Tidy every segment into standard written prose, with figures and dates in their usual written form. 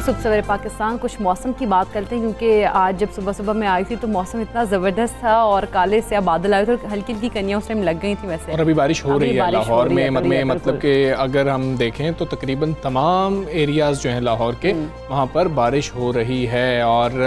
आपकी सुबह सवेरे पाकिस्तान। कुछ मौसम की बात करते हैं क्योंकि आज जब सुबह सुबह मैं आई थी तो मौसम इतना ज़बरदस्त था और काले से बादल आए थे और हल्की हल्की कनियाँ उस टाइम लग गई थी वैसे। और अभी बारिश हो रही है लाहौर में, मतलब कि अगर हम देखें तो तकरीबन तमाम एरियाज़ जो हैं लाहौर के वहाँ पर बारिश हो रही है और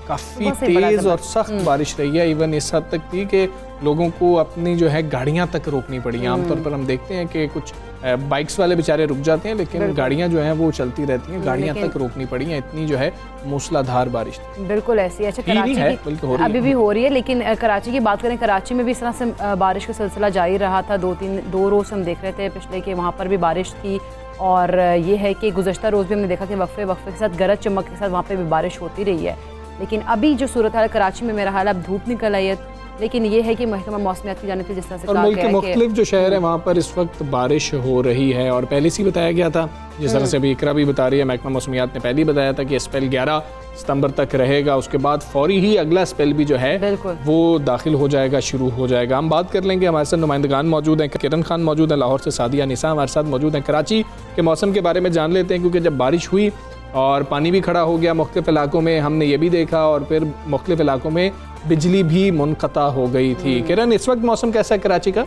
काफ़ी तेज़ और सख्त बारिश रही है। इवन इस हद तक थी कि लोगों को अपनी जो है गाड़ियाँ तक रोकनी पड़ी। आमतौर पर हम देखते हैं कि कुछ बाइक्स वाले बेचारे रुक जाते हैं लेकिन गाड़ियाँ जो हैं वो चलती रहती हैं, गाड़ियाँ तक रोकनी पड़ी हैं। इतनी जो है मूसलाधार बारिश थी। बिल्कुल ऐसी। अच्छा, कराची है, की अभी भी हो रही है, लेकिन कराची की बात करें, कराची में भी इस तरह से बारिश का सिलसिला जारी रहा था। दो रोज़ हम देख रहे थे पिछले कि वहाँ पर भी बारिश थी और ये है कि गुज़श्ता रोज़ भी हमने देखा कि वक्फे के साथ गरज चमक के साथ वहाँ पर भी बारिश होती रही है। लेकिन अभी जो सूरत हाल कराची में मेरा हाल अब धूप निकल आई है, लेकिन ये है कि महकमा मौसमियात की जानिब से जिस तरह से और मुल्क के मुख्तलिफ जो शहर है वहाँ पर इस वक्त बारिश हो रही है। और पहले से बताया गया था, जिस तरह से अभी इकरा भी बता रही है, महकमा मौसमियात ने पहले ही बताया था कि स्पेल 11 सितंबर तक रहेगा। उसके बाद फौरी ही अगला स्पेल भी जो है वो दाखिल हो जाएगा, शुरू हो जाएगा। हम बात कर लेंगे, हमारे साथ नुमाइंदगान मौजूद हैं, किरण खान मौजूद है लाहौर से, सादिया निसा हमारे साथ मौजूद हैं। कराची के मौसम के बारे में जान लेते हैं क्योंकि जब बारिश हुई और पानी भी खड़ा हो गया मुख्तलिफ इलाकों में, हमने ये भी देखा और फिर मुख्तलिफ इलाकों में बिजली भी मुनक़ता हो गई थी। किरण, इस वक्त मौसम कैसा है कराची का?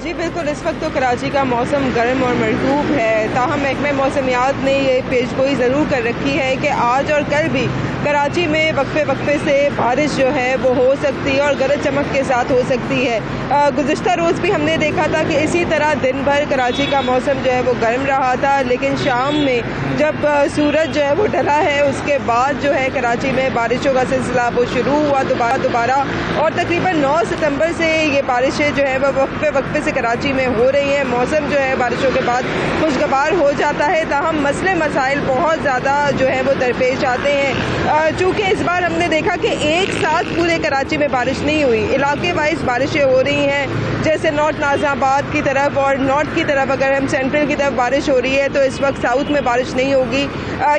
जी बिल्कुल, इस वक्त तो कराची का मौसम गर्म और मरतूब है। ताहम महकमा मौसमियात ने ये पेशगोई ज़रूर कर रखी है कि आज और कल भी कराची में वक्फे से बारिश जो है वो हो सकती है और गरज चमक के साथ हो सकती है। गुज़श्ता रोज़ भी हमने देखा था कि इसी तरह दिन भर कराची का मौसम जो है वो गर्म रहा था, लेकिन शाम में जब सूरज जो है वो ढला है उसके बाद जो है कराची में बारिशों का सिलसिला वो शुरू हुआ दोबारा और तकरीबन 9 सितंबर से ये बारिशें जो है वो वक्फे से कराची में हो रही है। मौसम जो है बारिशों के बाद खुशगवार हो जाता है, ताहम मसले मसाइल बहुत ज़्यादा जो है वो दरपेश आते हैं। चूँकि इस बार हमने देखा कि एक साथ पूरे कराची में बारिश नहीं हुई, इलाके वाइज बारिशें हो रही हैं। जैसे नॉर्थ नाज़िमाबाद की तरफ और नॉर्थ की तरफ अगर हम सेंट्रल की तरफ बारिश हो रही है तो इस वक्त साउथ में बारिश नहीं होगी,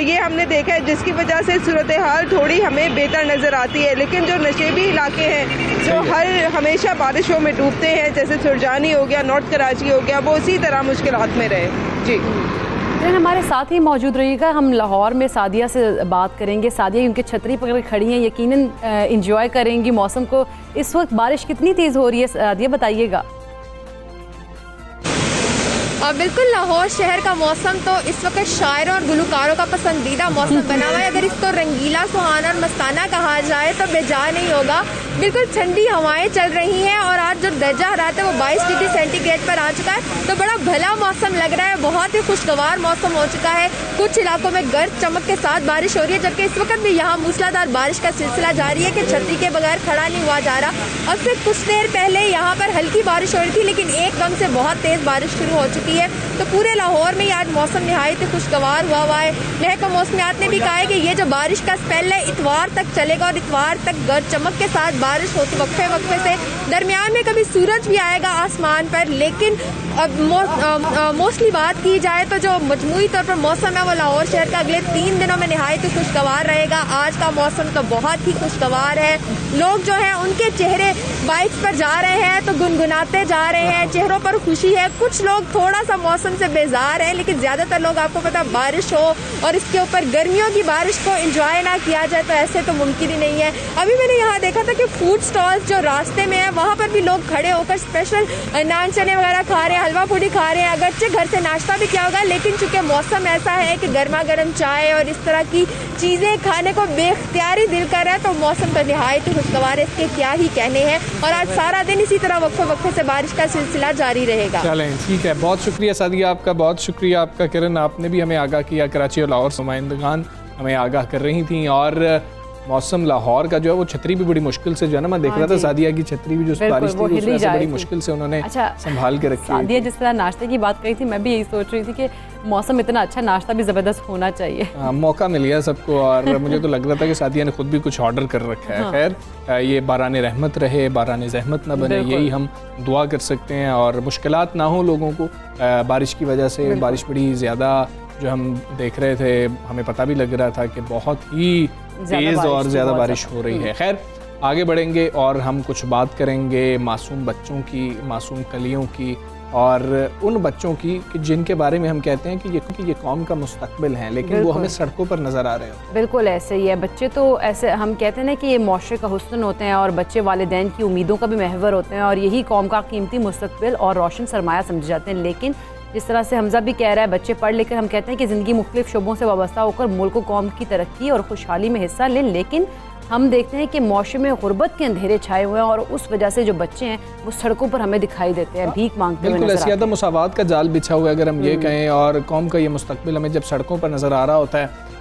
ये हमने देखा है, जिसकी वजह से सूरत हाल थोड़ी हमें बेहतर नज़र आती है। लेकिन जो नशेबी इलाके हैं जो हमेशा बारिशों में डूबते हैं, जैसे सुरजानी हो गया, नॉर्थ कराची हो गया, वो उसी तरह मुश्किलात में रहे। जी हमारे साथ ही मौजूद रहिएगा। हम लाहौर में सादिया से बात करेंगे। सादिया क्योंकि छतरी पकड़ खड़ी हैं, यकीनन इंजॉय करेंगी मौसम को। इस वक्त बारिश कितनी तेज़ हो रही है सादिया, बताइएगा। बिल्कुल, लाहौर शहर का मौसम तो इस वक्त शायरों और गुलकारों का पसंदीदा मौसम बना हुआ है। अगर इसको रंगीला, सुहाना और मस्ताना कहा जाए तो बेजा नहीं होगा। बिल्कुल ठंडी हवाएं चल रही हैं और आज जो दर्जा हरारत है वो 22 डिग्री सेंटीग्रेड पर आ चुका है, तो बड़ा भला मौसम लग रहा है। बहुत ही खुशगवार मौसम हो चुका है। कुछ इलाकों में गरज चमक के साथ बारिश हो रही है, जबकि इस वक्त भी यहाँ मूसलाधार बारिश का सिलसिला जारी है कि छतरी के बगैर खड़ा नहीं हुआ जा रहा। अब से कुछ देर पहले यहाँ पर हल्की बारिश हो रही थी, लेकिन एकदम से बहुत तेज बारिश शुरू हो चुकी है। तो पूरे लाहौर में आज मौसम निहायत ही खुशगवार हुआ है। महकमा मौसमियात ने भी कहा है कि ये जो बारिश का स्पेल है इतवार तक चलेगा और इतवार तक गरज चमक के साथ बारिश होती वक्फे से। दरमियान में कभी सूरज भी आएगा आसमान पर, लेकिन अब मोस्टली बात की जाए तो जो मजमूई तौर पर मौसम है वो लाहौर शहर का अगले 3 दिनों में निहायत ही खुशगवार रहेगा। आज का मौसम तो बहुत ही खुशगवार है। लोग जो है उनके चेहरे बाइक पर जा रहे हैं तो गुनगुनाते जा रहे हैं, चेहरों पर खुशी है। कुछ लोग थोड़ा सा मौसम से बेजार हैं, लेकिन ज्यादातर लोग, आपको पता, बारिश हो और इसके ऊपर गर्मियों की बारिश को एंजॉय ना किया जाए तो ऐसे तो मुमकिन ही नहीं है। अभी मैंने यहाँ देखा था कि फूड स्टॉल्स जो रास्ते में है वहाँ पर भी लोग खड़े होकर स्पेशल नान चने वगैरह खा रहे हैं, हलवा पूड़ी खा रहे हैं। अगरचे घर से नाश्ता भी किया होगा, लेकिन चूंकि मौसम ऐसा है कि गर्मा गर्म चाय और इस तरह की चीजें खाने को बेख्तियारी दिल कर रहा है, तो मौसम तो निहायत ही खुशगवार है, इसके क्या ही कहने हैं। और आज सारा दिन इसी तरह वक्फे से बारिश का सिलसिला जारी रहेगा। चलें, ठीक है, बहुत शुक्रिया सादिया आपका, बहुत शुक्रिया आपका। किरण, आपने भी हमें आगाह किया। कराची और लाहौर नुमाइंदगान हमें आगाह कर रही थी और मौसम लाहौर का जो है वो छतरी भी बड़ी मुश्किल से जो है ना, मैं देख रहा था सादिया की छतरी भी जो बारिश थी उसमें से बड़ी मुश्किल से उन्होंने संभाल के रखी। सादिया जिस तरह नाश्ते की बात कही थी, मैं भी यही सोच रही थी कि मौसम इतना अच्छा, नाश्ता भी ज़बरदस्त होना चाहिए। मौका मिल गया सबको और मुझे तो लग रहा था कि सादिया ने खुद भी कुछ ऑर्डर कर रखा है। खैर, ये बारान रहमत रहे, बारान ज़हमत ना बने, यही हम दुआ कर सकते हैं और मुश्किलात ना हो लोगों को बारिश की वजह से। बारिश बड़ी ज़्यादा जो हम देख रहे थे, हमें पता भी लग रहा था कि बहुत ही तेज़ और ज़्यादा बारिश हो रही है। खैर, आगे बढ़ेंगे और हम कुछ बात करेंगे मासूम बच्चों की, मासूम कलियों की और उन बच्चों की कि जिनके बारे में हम कहते हैं कि ये कौम का मुस्तकबिल हैं, लेकिन वो हमें सड़कों पर नज़र आ रहे होते हैं। बिल्कुल ऐसे ही है। बच्चे तो ऐसे हम कहते हैं ना कि ये माशरे का हुस्न होते हैं और बच्चे वालिदैन की उम्मीदों का भी महवर होते हैं और यही कौम का कीमती मुस्तकबिल और रोशन सरमाया समझे जाते हैं। लेकिन जिस तरह से हमजा भी कह रहा है, बच्चे पढ़ लेकर हम कहते हैं कि ज़िंदगी मुख्तलिफ शोबों से वाबस्ता होकर मुल्क कौम की तरक्की और खुशहाली में हिस्सा लें, लेकिन हम देखते हैं कि मौसम में गुर्बत के अंधेरे छाए हुए हैं और उस वजह से जो बच्चे हैं वो सड़कों पर हमें दिखाई देते हैं, भीख मांगते हुए। बिल्कुल ऐसी अदम मुसावात का जाल बिछा हुआ है अगर हम ये कहें, और कौम का ये मुस्तकबिल हमें जब सड़कों पर नज़र आ रहा होता है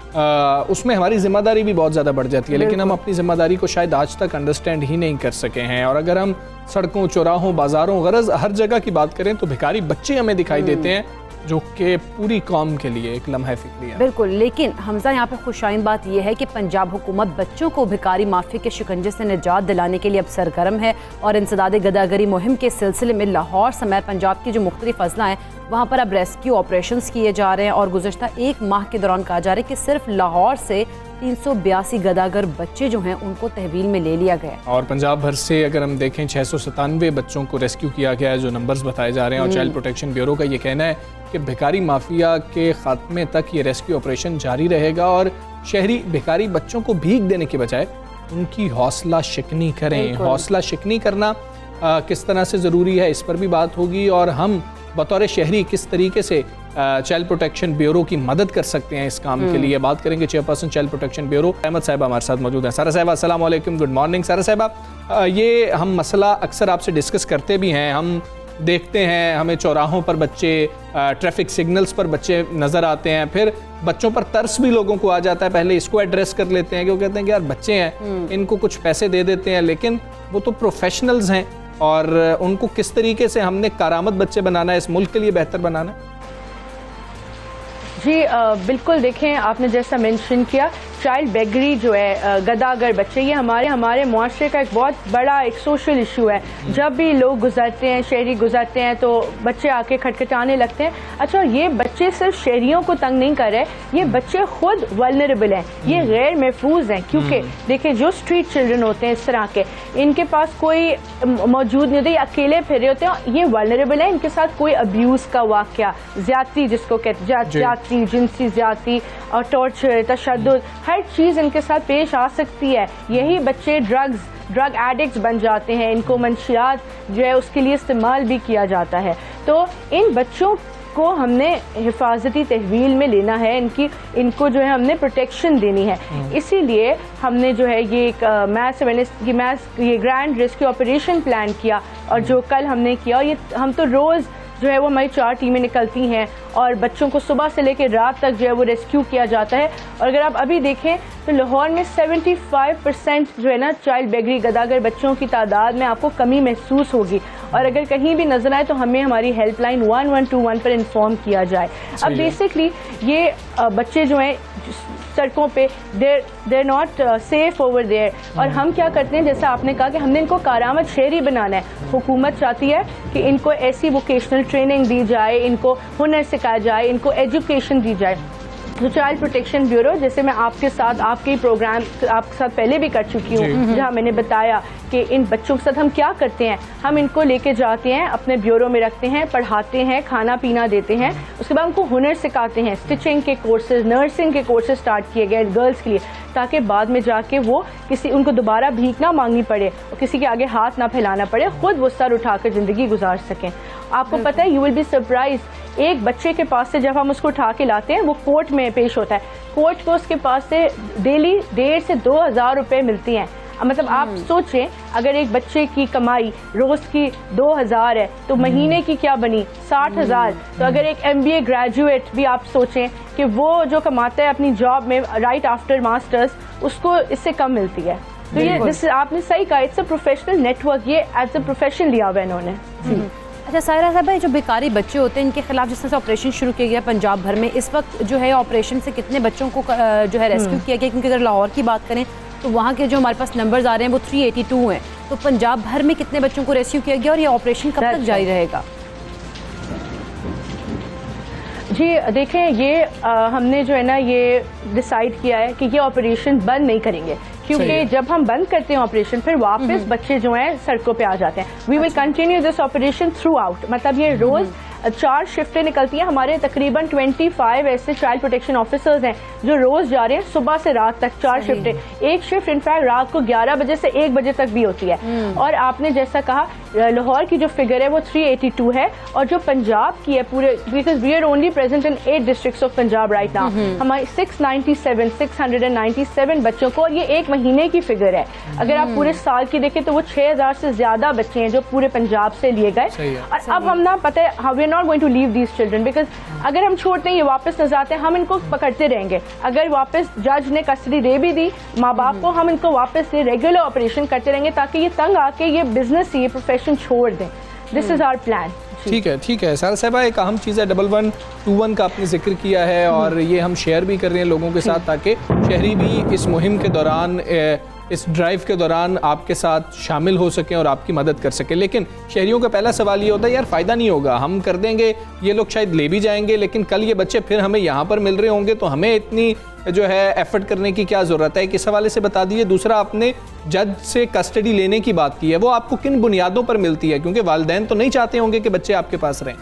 उसमें हमारी जिम्मेदारी भी बहुत ज़्यादा बढ़ जाती है, लेकिन हम अपनी जिम्मेदारी को शायद आज तक अंडरस्टैंड ही नहीं कर सके हैं। और अगर हम सड़कों, चौराहों, बाज़ारों, गरज हर जगह की बात करें तो भिखारी बच्चे हमें दिखाई देते हैं जो कि पूरी कौम के लिए एक लम्हा फिक्री है। बिल्कुल, लेकिन हमजा यहाँ पे खुशाइन बात यह है कि पंजाब हुकूमत बच्चों को भिखारी माफी के शिकंजे से निजात दिलाने के लिए अब सरगर्म है और इंसदाद गदागरी मुहिम के सिलसिले में लाहौर समेत पंजाब की जो मुख्तलिफ अजला हैं वहाँ पर अब रेस्क्यू ऑपरेशंस किए जा रहे हैं और गुज़श्ता एक माह के दौरान कहा जा रहा है कि सिर्फ लाहौर से 382 गदागर बच्चे जो हैं उनको तहवील में ले लिया गया। और पंजाब भर से अगर हम देखें 697 बच्चों को रेस्क्यू किया गया है, जो नंबर्स बताए जा रहे हैं। और चाइल्ड प्रोटेक्शन ब्यूरो का ये कहना है कि भिखारी माफिया के खात्मे तक ये रेस्क्यू ऑपरेशन जारी रहेगा और शहरी भिखारी बच्चों को भीख देने के बजाय उनकी हौसला शिकनी करें। हौसला शिकनी करना किस तरह से ज़रूरी है इस पर भी बात होगी और हम बतौर शहरी किस तरीके से चाइल्ड प्रोटेक्शन ब्यूरो की मदद कर सकते हैं इस काम के लिए बात करेंगे। Chairperson child protection bureau Ahmad Sahiba हमारे साथ मौजूद हैं। सारा साहिबा अस्सलाम वालेकुम, गुड मॉर्निंग। सारा साहिबा, ये हम मसला अक्सर आपसे डिस्कस करते भी हैं, हम देखते हैं हमें चौराहों पर बच्चे, ट्रैफिक सिग्नल्स पर बच्चे नज़र आते हैं, फिर बच्चों पर तरस भी लोगों को आ जाता है। पहले इसको एड्रेस कर लेते हैं कि वो कहते हैं कि यार बच्चे हैं, इनको कुछ पैसे दे देते हैं, लेकिन वो तो प्रोफेशनल्स हैं और उनको किस तरीके से हमने कारामद बच्चे बनाना है, इस मुल्क के लिए बेहतर बनाना है। जी बिल्कुल, देखें आपने जैसा मेंशन किया चाइल्ड बेगरी जो है, गदागर बच्चे, ये हमारे मुआशरे का एक बहुत बड़ा एक सोशल इशू है। जब भी लोग गुजरते हैं, शहरी गुजरते हैं तो बच्चे आके खटखटाने लगते हैं। अच्छा, ये बच्चे सिर्फ शहरियों को तंग नहीं कर रहे, ये बच्चे खुद वल्नरेबल हैं, ये गैर महफूज हैं, क्योंकि देखिए जो स्ट्रीट चिल्ड्रन होते हैं इस तरह के, इनके पास कोई मौजूद नहीं होता, ये अकेले फिर रहे होते हैं, ये वल्नरेबल है, इनके साथ कोई अब्यूज़ का वाक़या, ज्यादती जिसको कहते हैं, ज्यादती, जिनसी ज्यादती और टॉर्चर, तशद्दुद, हर चीज़ इनके साथ पेश आ सकती है। यही बच्चे ड्रग एडिक्ट्स बन जाते हैं, इनको मंशियात जो है उसके लिए इस्तेमाल भी किया जाता है। तो इन बच्चों को हमने हिफाजती तहवील में लेना है, इनको जो है हमने प्रोटेक्शन देनी है। इसीलिए हमने जो है ये एक ये ग्रैंड रेस्क्यू ऑपरेशन प्लान किया और जो कल हमने किया, ये हम तो रोज़ जो है वो हमारी 4 टीमें निकलती हैं और बच्चों को सुबह से लेकर रात तक जो है वो रेस्क्यू किया जाता है। और अगर आप अभी देखें तो लाहौर में 75% जो है ना चाइल्ड बेगरी गदागर बच्चों की तादाद में आपको कमी महसूस होगी। और अगर कहीं भी नजर आए तो हमें हमारी हेल्पलाइन 1121 पर इन्फॉर्म किया जाए। अब बेसिकली ये बच्चे जो हैं सड़कों पे देर नॉट सेफ ओवर देयर, और हम क्या करते हैं, जैसा आपने कहा कि हमने इनको कारामद शहरी बनाना है। हुकूमत चाहती है कि इनको ऐसी वोकेशनल ट्रेनिंग दी जाए, इनको हुनर सिखाया जाए, इनको एजुकेशन दी जाए। तो चाइल्ड प्रोटेक्शन ब्यूरो, जैसे मैं आपके साथ आपके ही प्रोग्राम आपके साथ पहले भी कर चुकी हूँ, जहाँ मैंने बताया कि इन बच्चों के साथ हम क्या करते हैं, हम इनको लेके जाते हैं, अपने ब्यूरो में रखते हैं, पढ़ाते हैं, खाना पीना देते हैं, उसके बाद उनको हुनर सिखाते हैं, स्टिचिंग के कोर्सेज, नर्सिंग के कोर्सेज स्टार्ट किए गए गर्ल्स के लिए, ताकि बाद में जाके वो उनको दोबारा भीख ना मांगनी पड़े और किसी के आगे हाथ ना फैलाना पड़े, खुद वो सर उठाकर ज़िंदगी गुजार सकें। आपको पता है, यू विल बी सरप्राइज, एक बच्चे के पास से जब हम उसको उठा के लाते हैं वो कोर्ट में पेश होता है, कोर्ट को उसके पास से डेली 1,500 से 2,000 रुपये मिलती हैं। मतलब आप सोचें, अगर एक बच्चे की कमाई रोज़ की 2,000 है तो महीने की क्या बनी 60,000। तो अगर एक MBA ग्रेजुएट भी आप सोचें कि वो जो कमाता है अपनी जॉब में राइट आफ्टर मास्टर्स, उसको इससे कम मिलती है। तो ये आपने सही कहा, इट्स अ प्रोफेशनल नेटवर्क, ये एज अ प्रोफेशन लिया हुआ इन्होंने। अच्छा सायरा साहब, जो भिखारी बच्चे होते हैं इनके खिलाफ जिस तरह से ऑपरेशन शुरू किया गया पंजाब भर में, इस वक्त जो है ऑपरेशन से कितने बच्चों को जो है रेस्क्यू किया गया? क्योंकि अगर लाहौर की बात करें तो वहाँ के जो हमारे पास नंबर्स आ रहे हैं वो 382 हैं, तो पंजाब भर में कितने बच्चों को रेस्क्यू किया गया और ये ऑपरेशन कब तक जारी रहेगा? जी देखें, ये हमने जो है ना ये डिसाइड किया है कि ये ऑपरेशन बंद नहीं करेंगे, क्योंकि जब हम बंद करते हैं ऑपरेशन फिर वापस बच्चे जो हैं सड़कों पे आ जाते हैं। We will continue this operation throughout, मतलब ये रोज 4 शिफ्टें निकलती हैं। हमारे तकरीबन 25 ऐसे चाइल्ड प्रोटेक्शन ऑफिसर्स हैं जो रोज जा रहे हैं सुबह से रात तक 4 शिफ्टें। एक शिफ्ट इनफैक्ट रात को 11 बजे से 1 बजे तक भी होती है। और आपने जैसा कहा लाहौर की जो फिगर है वो 382 है, और जो पंजाब की है पूरे, because we are only present in 8 districts of Punjab right now, हमारी 697 बच्चों को, और ये 1 महीने की फिगर है। अगर आप पूरे साल की देखें तो वो 6000 से ज्यादा बच्चे हैं जो पूरे पंजाब से लिए गए। और अब हम ना पता है we are not going to leave these children, because अगर हम छोड़ते हैं ये वापस न जाते हैं, हम इनको पकड़ते रहेंगे। अगर वापस जज ने कस्टडी दे भी दी माँ बाप को, हम इनको वापस से रेगुलर ऑपरेशन करते रहेंगे ताकि ये तंग आके ये बिजनेस ये प्रोफेशन छोड़ दें। This is our plan. ठीक है सारा साहबा, एक अहम चीज़ है 1121 का आपने जिक्र किया है और ये हम शेयर भी कर रहे हैं लोगों के साथ ताकि शहरी भी इस मुहिम के दौरान, इस ड्राइव के दौरान आपके साथ शामिल हो सकें और आपकी मदद कर सकें। लेकिन शहरियों का पहला सवाल ये होता है यार फ़ायदा नहीं होगा, हम कर देंगे, ये लोग शायद ले भी जाएंगे, लेकिन कल ये बच्चे फिर हमें यहाँ पर मिल रहे होंगे तो हमें इतनी जो है एफर्ट करने की क्या ज़रूरत है, किस हवाले से बता दीजिए। दूसरा, आपने जज से कस्टडी लेने की बात की है, वो आपको किन बुनियादों पर मिलती है, क्योंकि वालिदैन तो नहीं चाहते होंगे कि बच्चे आपके पास रहें।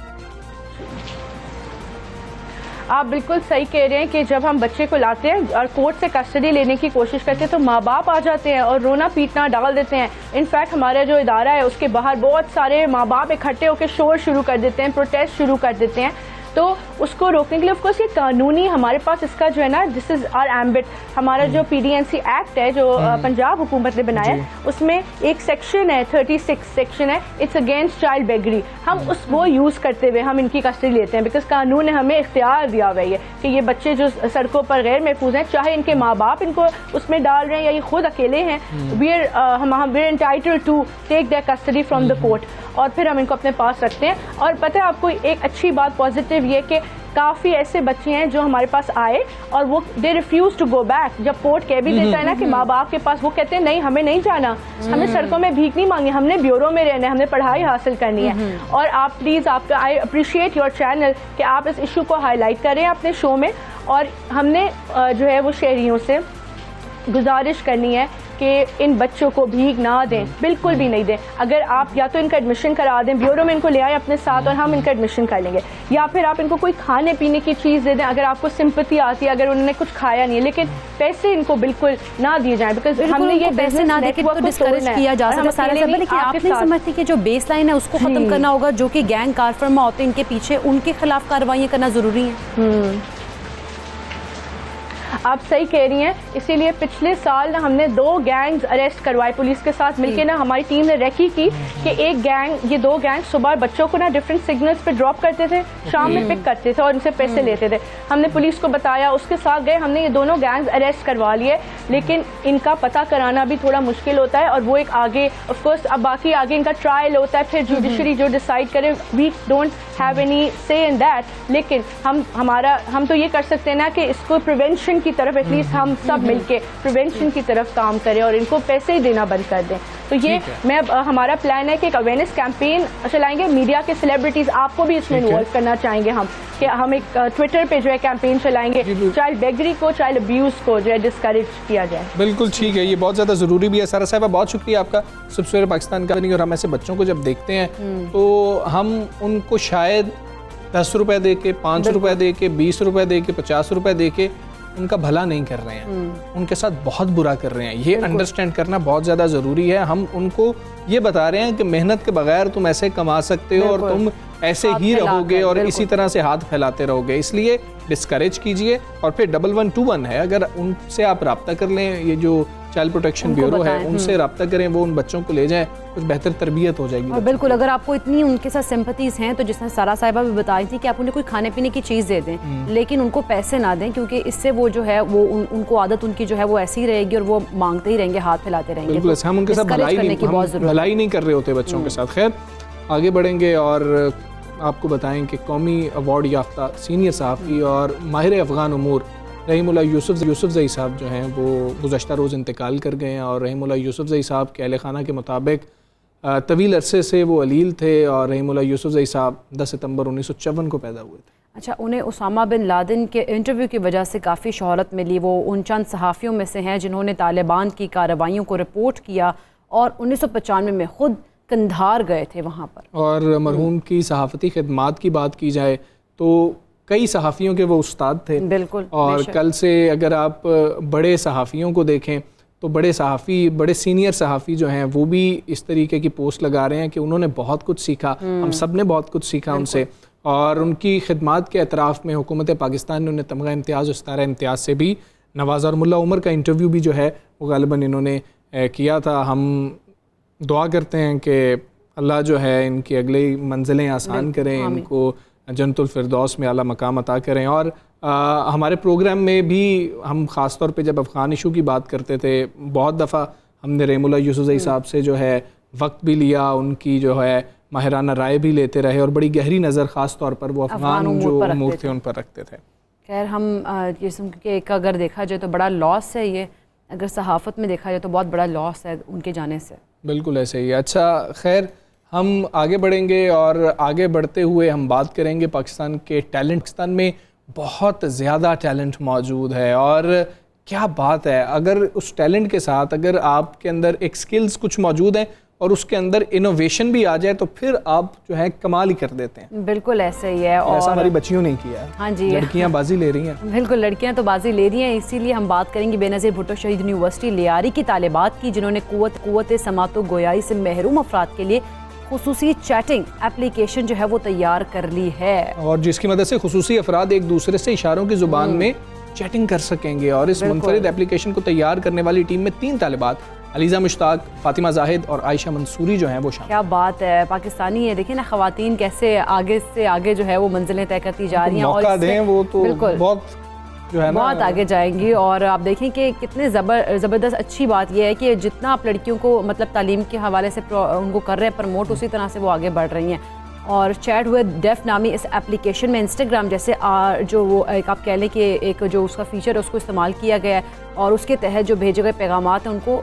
आप बिल्कुल सही कह रहे हैं कि जब हम बच्चे को लाते हैं और कोर्ट से कस्टडी लेने की कोशिश करते हैं तो माँ बाप आ जाते हैं और रोना पीटना डाल देते हैं। इनफैक्ट हमारा जो इदारा है उसके बाहर बहुत सारे माँ बाप इकट्ठे होकर शोर शुरू कर देते हैं, प्रोटेस्ट शुरू कर देते हैं। तो उसको रोकने के लिए ऑफकोर्स ये कानूनी हमारे पास इसका जो है ना, दिस इज आवर एम्बिट, हमारा जो PDNC एक्ट है जो पंजाब हुकूमत ने बनाया है, उसमें एक सेक्शन है 36 सेक्शन है, इट्स अगेंस्ट चाइल्ड बेगरी। हम वो यूज करते हुए हम इनकी कस्टडी लेते हैं, बिकॉज कानून ने हमें इख्तियार दिया हुआ है कि ये बच्चे जो सड़कों पर गैर महफूज हैं, चाहे इनके माँ बाप इनको उसमें डाल रहे हैं या ये खुद अकेले हैं, we are entitled to take their custody from the court, और फिर हम इनको अपने पास रखते हैं। और पता है आपको एक अच्छी बात पॉजिटिव ये कि काफ़ी ऐसे बच्चे हैं जो हमारे पास आए और वो they refuse to go back. जब कोर्ट कह भी देता है ना कि माँ बाप के पास, वो कहते हैं नहीं हमें नहीं जाना, हमें सड़कों में भीख नहीं मांगी, हमने ब्यूरो में रहना है, हमने पढ़ाई हासिल करनी है। और आप प्लीज़, आपका आई अप्रिशिएट योर चैनल कि आप इस इशू को हाईलाइट करें अपने शो में। और हमने जो है वो शहरियों से गुजारिश करनी है कि इन बच्चों को भीख ना दें, बिल्कुल भी नहीं दें। अगर आप या तो इनका एडमिशन करा दें, ब्यूरो में इनको ले आए अपने साथ और हम इनका एडमिशन कर लेंगे, या फिर आप इनको कोई खाने पीने की चीज़ दे दें अगर आपको सिंपैथी आती है, अगर उन्होंने कुछ खाया नहीं है, लेकिन पैसे इनको बिल्कुल ना दिए जाएं, बिकॉज हमने ये पैसे ना देके तो डिस्करेज किया जा सकता है। लेकिन आप नहीं समझती कि जो बेस लाइन है उसको खत्म करना होगा, जो कि गैंग कारफरमा होते हैं इनके पीछे, उनके खिलाफ कार्रवाई करना जरूरी है। आप सही कह रही हैं, इसीलिए पिछले साल ना हमने 2 गैंग्स अरेस्ट करवाए पुलिस के साथ मिलके ना, हमारी टीम ने रेकी की कि एक गैंग, ये 2 गैंग सुबह बच्चों को ना डिफरेंट सिग्नल्स पे ड्रॉप करते थे, शाम में पिक करते थे और उनसे पैसे लेते थे। हमने पुलिस को बताया, उसके साथ गए, हमने ये दोनों गैंग्स अरेस्ट करवा लिए, लेकिन इनका पता कराना भी थोड़ा मुश्किल होता है और वो एक आगे ऑफकोर्स अब बाकी आगे इनका ट्रायल होता है, फिर जुडिशरी जो डिसाइड करे, वी डोंट हैव एनी से इन दैट। लेकिन हम तो ये कर सकते हैं ना कि इसको प्रिवेंशन की तरफ एटलीस्ट हम सब मिलके प्रिवेंशन की तरफ काम करें और इनको पैसे ही देना बंद कर दें। तो ये हमारा प्लान है कि एक अवेयरनेस कैंपेन चलाएंगे, मीडिया के सेलिब्रिटीज आपको भी इसमें इन्वॉल्व करना चाहेंगे हम, कि हम एक ट्विटर पे जो है कैंपेन चलाएंगे, चाइल्ड बेगरी को, चाइल्ड अब्यूज को जो है डिस्करेज किया जाए। बिल्कुल ठीक है, ये बहुत ज़्यादा ज़रूरी भी है। सारा साहब बहुत शुक्रिया आपका सबसे पाकिस्तान का। और हम ऐसे बच्चों को जब देखते हैं तो हम उनको शायद 10 रुपए दे के, 5 रुपए दे के, 20 रुपए दे के, 50 रुपए दे के उनका भला नहीं कर रहे हैं, उनके साथ बहुत बुरा कर रहे हैं। ये अंडरस्टैंड करना बहुत ज़्यादा ज़रूरी है। हम उनको ये बता रहे हैं कि मेहनत के बगैर तुम ऐसे कमा सकते हो और तुम ऐसे ही रहोगे और इसी तरह से हाथ फैलाते रहोगे, इसलिए डिस्करेज कीजिए। और फिर 1121 है, अगर उनसे आप रब्ता कर लें, ये जो चाइल्ड प्रोटेक्शन ब्यूरो है उनसे रब्ता करें, वो उन बच्चों को ले जाएं, कुछ बेहतर तरबियत हो जाएगी। और बिल्कुल, अगर आपको इतनी उनके साथ सिंपैथीज हैं तो जिसने सारा साहिबा भी बताई थी कि आप उन्हें कोई खाने पीने की चीज़ दे दें, लेकिन उनको पैसे ना दें, क्योंकि इससे वो जो है वो उनको आदत उनकी जो है वो ऐसी रहेगी और वो मांगते ही रहेंगे, हाथ फैलाते रहेंगे। बिल्कुल, हम उनके साथ भलाई नहीं कर रहे होते बच्चों के साथ। खैर, आगे बढ़ेंगे और आपको बताएं कि कौमी अवार्ड याफ्ता सीनियर सहाफ़ी और माहिर अफ़गान उमूर रहीमुल्लाह यूसुफ़ज़ई साहब जो हैं वो गुज़श्ता रोज़ इंतकाल कर गए हैं। और रहीमुल्लाह यूसुफ़ज़ई साहब के अहल खाना के मुताबिक तवील अरसे से वो अलील थे और रहीमुल्लाह यूसुफ़ज़ई साहब 10 सितंबर 1954 को पैदा हुए थे। अच्छा, उन्हें उसामा बिन लादेन के इंटरव्यू की वजह से काफ़ी शोहरत मिली। वो उन चंद सहाफ़ियों में से हैं जिन्होंने तालिबान की कार्रवाइयों को रिपोर्ट किया और 1995 में ख़ुद कंधार गए थे वहाँ पर। और मरहूम की सहाफ़ती खिदमात की बात की जाए तो कई सहाफ़ियों के वो उस्ताद थे। बिल्कुल। और कल से अगर आप बड़े सहाफ़ियों को देखें तो बड़े सहाफ़ी, बड़े सीनियर सहाफ़ी जो हैं वो भी इस तरीके की पोस्ट लगा रहे हैं कि उन्होंने बहुत कुछ सीखा, हम सब ने बहुत कुछ सीखा उनसे। और उनकी खिदमात के एतराफ़ में हुकूमत पाकिस्तान ने उन्हें तमगा इम्तियाज़ और सितारा इम्तियाज़ से भी नवाज़ा। और मुल्ला उमर का इंटरव्यू भी जो है वो ग़ालिबन इन्होंने किया था। हम दुआ करते हैं कि अल्लाह जो है इनकी अगली मंजिलें आसान करें, इनको जन्नतुल फिरदौस में आला मकाम अता करें। और हमारे प्रोग्राम में भी हम ख़ास तौर पे जब अफ़गान इशू की बात करते थे, बहुत दफ़ा हमने रहीमुल्लाह यूसुफ़ज़ई साहब से जो है वक्त भी लिया, उनकी जो है माहिराना राय भी लेते रहे और बड़ी गहरी नज़र ख़ास तौर पर वो अफ़गान जो उमूर थे उन पर रखते थे। खैर, हम ये सुन के एक अगर देखा जाए तो बड़ा लॉस है ये, अगर सहाफ़त में देखा जाए तो बहुत बड़ा लॉस है उनके जाने से। बिल्कुल ऐसे ही। अच्छा, खैर हम आगे बढ़ेंगे और आगे बढ़ते हुए हम बात करेंगे पाकिस्तान के टैलेंट। पाकिस्तान में बहुत ज़्यादा टैलेंट मौजूद है और क्या बात है, अगर उस टैलेंट के साथ अगर आपके अंदर एक स्किल्स कुछ मौजूद हैं और उसके अंदर इनोवेशन भी आ जाए तो फिर आप जो है कमाल ही कर देते हैं। बिल्कुल ऐसे ही है। और ऐसा हमारी बच्चियों ने किया है। हाँ जी, लड़कियां बाजी ले रही हैं। बिल्कुल, लड़कियां तो बाजी ले रही हैं। इसीलिए हम बात करेंगे बेनज़ीर भुट्टो शहीद यूनिवर्सिटी लियारी की तालिबात की, जिन्होंने कुव्वत समातो गोयाई से महरूम अफराद के लिए खुसूसी चैटिंग एप्लीकेशन जो है वो तैयार कर ली है और जिसकी मदद से खुसूसी अफराद एक दूसरे से इशारों की ज़ुबान में चैटिंग कर सकेंगे। और इस मुनफरिद एप्लीकेशन को तैयार करने वाली टीम में 3 तालिबात अलीज़ा मुश्ताक, फातिमा जाहिद और आयशा मंसूरी जो हैं वो शामिल। क्या बात है, पाकिस्तानी है। देखिए ना ख़वातीन कैसे आगे से आगे जो है वो मंजिलें तय करती जा रही हैं और मौका दें वो तो बहुत जो है ना बहुत आगे जाएंगी। और आप देखें कि कितने ज़बरदस्त अच्छी बात यह है कि जितना आप लड़कियों को मतलब तालीम के हवाले से उनको कर रहे हैं प्रमोट, उसी तरह से वो आगे बढ़ रही हैं। और चैट हुए डेफ नामी इस एप्लीकेशन में इंस्टाग्राम जैसे जो वो एक आप कह लें कि एक जो उसका फीचर है उसको इस्तेमाल किया गया है और उसके तहत जो भेजे गए पैगामात हैं उनको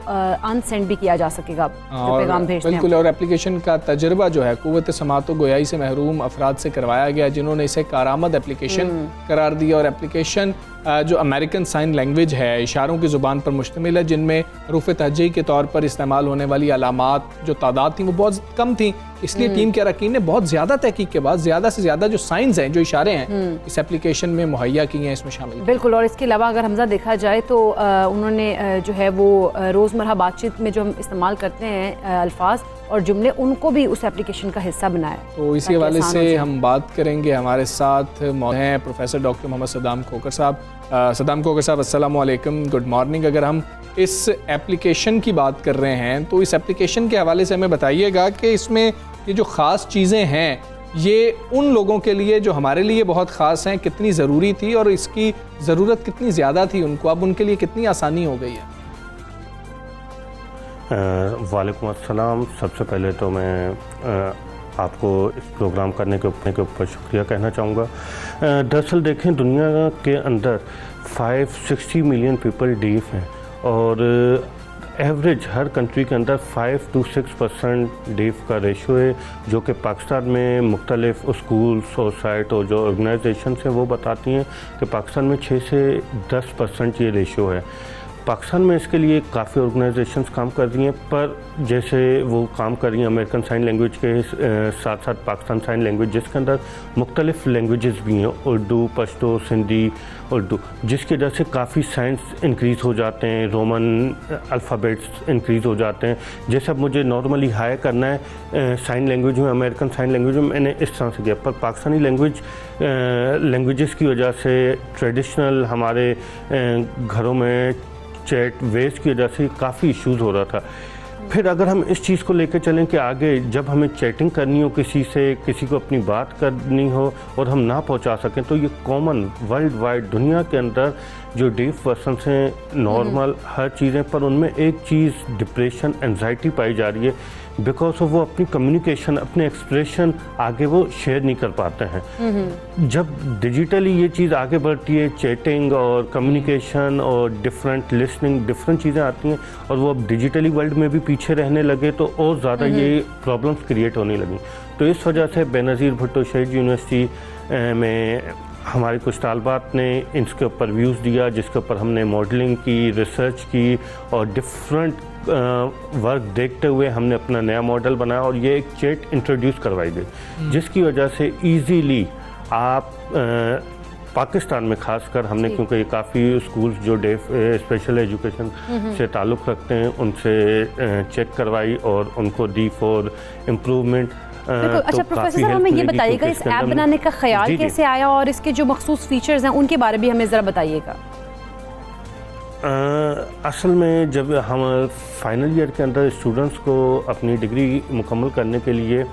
अनसेंड भी किया जा सकेगा जो पैगाम भेजते हैं। बिल्कुल। और एप्लीकेशन का तजर्बा जो है कुव्वत समातो गोयाई से महरूम अफराद से करवाया गया, जिन्होंने इसे कारामद एप्लीकेशन करार दिया। और एप्लीकेशन जो अमेरिकन साइन लैंग्वेज है, इशारों की ज़ुबान पर मुश्तमिल है, जिनमें हरूफ तहज्जी के तौर पर इस्तेमाल होने वाली अलामात जो तादाद थी वो बहुत कम थी। इसलिए टीम के अरकान ने बहुत ज़्यादा तहकीक के बाद ज़्यादा से ज़्यादा जो साइंस हैं, जो इशारे हैं, इस एप्लीकेशन में मुहैया किए हैं, इसमें शामिल। बिल्कुल। और इसके अलावा अगर हमजा देखा जाए तो उन्होंने जो है वो रोज़मर्रा बातचीत में जो हम इस्तेमाल करते हैं अल्फाज और जुमले, उनको भी उस एप्लीकेशन का हिस्सा बनाया। तो इसी हवाले से हम बात करेंगे। हमारे साथ हैं प्रोफेसर डॉक्टर मोहम्मद सद्दाम खोकर साहब। सद्दाम खोकर साहब, अस्सलामु अलैकुम, गुड मॉर्निंग। अगर हम इस एप्लीकेशन की बात कर रहे हैं तो इस एप्लीकेशन के हवाले से हमें बताइएगा कि इसमें ये जो ख़ास चीज़ें हैं ये उन लोगों के लिए जो हमारे लिए बहुत ख़ास हैं कितनी ज़रूरी थी और इसकी ज़रूरत कितनी ज़्यादा थी उनको, अब उनके लिए कितनी आसानी हो गई है? वालेकुम अस्सलाम। सबसे पहले तो मैं आपको इस प्रोग्राम करने के ऊपर शुक्रिया कहना चाहूँगा। दरअसल देखें, दुनिया के अंदर 560 मिलियन पीपल डीफ हैं और एवरेज हर कंट्री के अंदर 5 to 6% डीफ का रेशो है, जो कि पाकिस्तान में मुख्तलिफ स्कूल, सोसाइटी और जो ऑर्गेनाइजेशन हैं वो बताती हैं कि पाकिस्तान में 6 से 10% ये रेशो है। पाकिस्तान में इसके लिए काफ़ी ऑर्गेनाइजेशंस काम कर रही हैं, पर जैसे वो काम कर रही हैं अमेरिकन साइन लैंग्वेज के साथ साथ पाकिस्तान साइन लैंग्वेज, जिसके अंदर मुख्तलिफ लैंग्वेजेस भी हैं, उर्दू, पश्तो, सिंधी, उर्दू, जिसकी वजह से काफ़ी साइंस इंक्रीज़ हो जाते हैं, रोमन अल्फ़ाबेट्स इंक्रीज़ हो जाते हैं। जैसे अब मुझे नॉर्मली हाई करना है साइन लैंग्वेज में, अमेरिकन साइन लैंग्वेज में, मैंने इस तरह से किया, पर पाकिस्तानी लैंग्वेजेस की वजह से ट्रेडिशनल हमारे घरों में चैट वेस्ट की वजह से काफ़ी इश्यूज़ हो रहा था। फिर अगर हम इस चीज़ को लेकर चलें कि आगे जब हमें चैटिंग करनी हो किसी से, किसी को अपनी बात करनी हो और हम ना पहुंचा सकें, तो ये कॉमन वर्ल्ड वाइड दुनिया के अंदर जो डीफ पर्सन्स हैं, नॉर्मल हर चीज़ें, पर उनमें एक चीज़ डिप्रेशन, एंजाइटी पाई जा रही है बिकॉज ऑफ वो अपनी कम्युनिकेशन, अपने एक्सप्रेशन आगे वो शेयर नहीं कर पाते हैं। जब डिजिटली ये चीज़ आगे बढ़ती है, चैटिंग और कम्युनिकेशन और डिफरेंट लिसनिंग, डिफरेंट चीज़ें आती हैं और वो अब डिजिटली वर्ल्ड में भी पीछे रहने लगे तो और ज़्यादा ये प्रॉब्लम्स क्रिएट होने लगी। तो इस वजह से बेनज़ीर भुट्टो शहीद यूनिवर्सिटी में हमारे कुछ तालबात ने इसके ऊपर व्यूज़ दिया, जिसके ऊपर हमने मॉडलिंग की, रिसर्च की और डिफरेंट वर्क देखते हुए हमने अपना नया मॉडल बनाया और ये एक चैट इंट्रोड्यूस करवाई गई, जिसकी वजह से इजीली आप पाकिस्तान में खासकर हमने, क्योंकि ये काफ़ी स्कूल्स जो स्पेशल एजुकेशन से ताल्लुक़ रखते हैं उनसे चेक करवाई और उनको दी फॉर इम्प्रूवमेंट। अच्छा प्रोफेसर साहब, हमें ये बताइएगा इस ऐप बनाने का ख्याल कैसे आया और इसके जो मखसूस फीचर्स हैं उनके बारे में हमें ज़रा बताइएगा। असल में जब हम फाइनल ईयर के अंदर स्टूडेंट्स को अपनी डिग्री मुकम्मल करने के लिए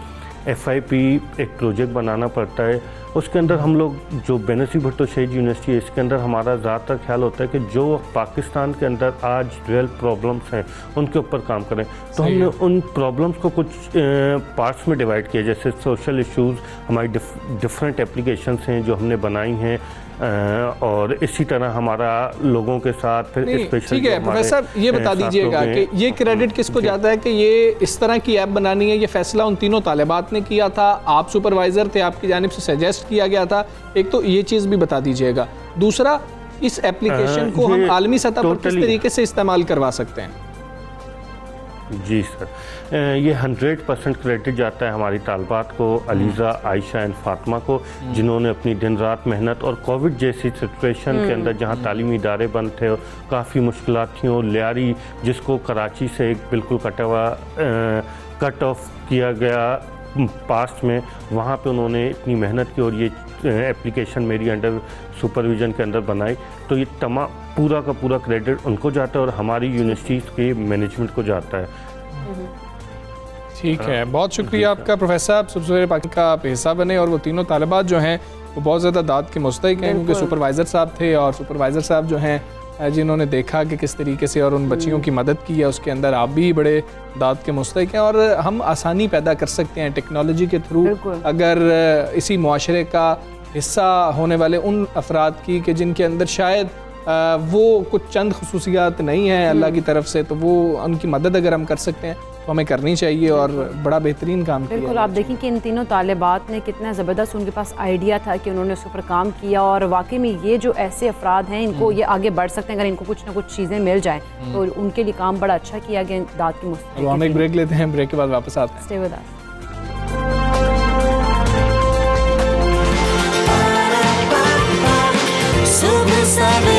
FIP एक प्रोजेक्ट बनाना पड़ता है, उसके अंदर हम लोग जो बेनज़ीर भुट्टो शहीद यूनिवर्सिटी है इसके अंदर हमारा ज़्यादातर ख्याल होता है कि जो पाकिस्तान के अंदर आज रियल प्रॉब्लम्स हैं उनके ऊपर काम करें। तो हमने उन प्रॉब्लम्स को कुछ पार्ट्स में डिवाइड किया, जैसे सोशल इश्यूज़ हमारी डिफरेंट एप्लीकेशंस हैं जो हमने बनाई हैं और इसी तरह हमारा लोगों के साथ फिर स्पेशल। ठीक है प्रोफेसर, ये बता दीजिएगा कि ये क्रेडिट किसको जाता है कि ये इस तरह की ऐप बनानी है? ये फैसला उन तीनों तालिबात ने किया था, आप सुपरवाइज़र थे, आपकी जानिब से सजेस्ट किया गया था? एक तो ये चीज़ भी बता दीजिएगा। दूसरा, इस एप्लीकेशन को हम आलमी सतह पर किस तरीके से इस्तेमाल करवा सकते हैं? जी सर, ये 100% क्रेडिट जाता है हमारी तालबात को, अलीज़ा, आयशा एंड फातिमा को, जिन्होंने अपनी दिन रात मेहनत और कोविड जैसी सिचुएशन के अंदर जहां तालीमी इदारे बंद थे, काफ़ी मुश्किलात थी और लियारी जिसको कराची से एक बिल्कुल कट ऑफ किया गया पास्ट में, वहाँ पे उन्होंने इतनी मेहनत की और ये एप्लीकेशन मेरी अंडर सुपरविज़न के अंदर बनाई। तो ये तमाम पूरा का पूरा क्रेडिट उनको जाता है और हमारी यूनिवर्सिटीज़ के मैनेजमेंट को जाता है। ठीक है, बहुत शुक्रिया आपका प्रोफेसर। आप सबसे पाकिस्तान का आप हिस्सा बने और वो तीनों तालिबात जो हैं वो बहुत ज़्यादा दाद के मुस्तहिक हैं, क्योंकि सुपरवाइज़र साहब थे और सुपरवाइज़र साहब जो हैं जिन्होंने देखा कि किस तरीके से और उन बच्चियों की मदद की है, उसके अंदर आप भी बड़े दाद के मुस्तहिक हैं। और हम आसानी पैदा कर सकते हैं टेक्नोलॉजी के थ्रू, अगर इसी मुआशरे का हिस्सा होने वाले उन अफराद की कि जिनके अंदर शायद वो कुछ चंद खसूसियात नहीं हैं अल्लाह की तरफ से, तो वो उनकी मदद अगर हम कर सकते हैं तो हमें करनी चाहिए और बड़ा बेहतरीन काम किया। बिल्कुल, आप देखें कि इन तीनों तालिबात ने कितना ज़बरदस्त उनके पास आइडिया था कि उन्होंने उसके ऊपर काम किया और वाकई में ये जो ऐसे अफराद हैं इनको ये आगे बढ़ सकते हैं अगर इनको कुछ ना कुछ चीज़ें मिल जाएँ तो उनके लिए काम बड़ा अच्छा किया गया दाद की मुस्तहिक। हम एक ब्रेक लेते हैं, ब्रेक के बाद वापस आते हैं। Stay with us. Super 7